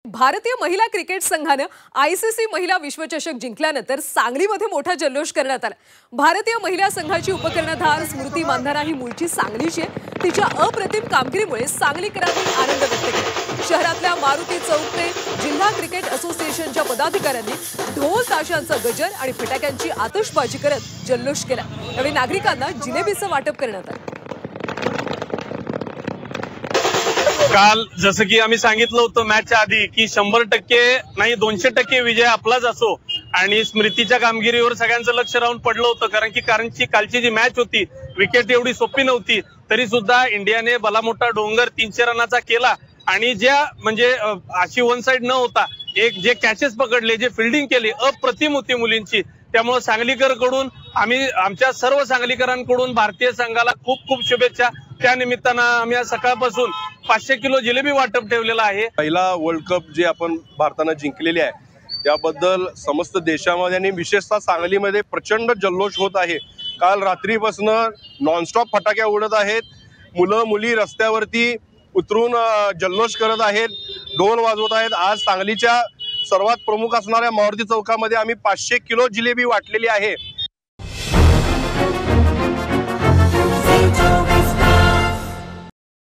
भारतीय महिला क्रिकेट संघाने आयसीसी महिला विश्वचषक जिंकल्यानंतर सांगलीमध्ये मोठा जल्लोष करण्यात आला। भारतीय महिला संघाची उपकर्णधार स्मृती मानधना ही मूळची सांगलीची आहे। तिच्या अप्रतिम कामगिरीमुळे सांगलीकरांनी आनंद व्यक्त केला। शहरातल्या मारुती चौक ते जिल्हा क्रिकेट असोसिएशनच्या पदाधिकाऱ्यांनी ढोल ताशांचा गजर आणि फटाक्यांची आतषबाजी करत जल्लोष केला। यावेळी नागरिकांना जिलेबीचं वाटप करण्यात आलं। काल जसं की आम्ही सांगितलं होतं मॅचच्या आधी की 100% नाही 200% विजय आपलाच असो आणि स्मृतीच्या कामगिरीवर सगळ्यांचं लक्ष राहून पडलं होतं। कारण कालची जी मॅच होती विकेट एवढी सोपी नव्हती, तरी सुद्धा इंडियाने भला मोठा डोंगर 300 रनाचा केला आणि ज्या म्हणजे अशी वन साइड न होता एक जे कॅचेस पकडले, जे फिल्डिंग केली अप्रतिम होती मुलींची। त्यामुळे सांगलीकर कडून आम्ही आमच्या सर्व सांगलीकरांकडून भारतीय संघाला खूप खूप शुभेच्छा। त्या निमित्तानं आम्ही सकाळपासून 500 किलो जिलेबी वाटप ठेवलेला आहे। पहिला वर्ल्ड कप जे आपण भारताने जिंकलेली आहे त्याबद्दल समस्त देशामध्ये आणि विशेषतः सांगलीमध्ये प्रचंड जल्लोष होत आहे। काल रात्रीपासून नॉनस्टॉप फटाके उडत आहेत, मुलं मुली रस्त्यावरती उतरून जल्लोष करत आहेत, ढोल वाजवत आहेत। आज सांगलीच्या सर्वात प्रमुख असणाऱ्या मारुती चौकामध्ये आम्ही 500 किलो जिलेबी वाटलेली आहे।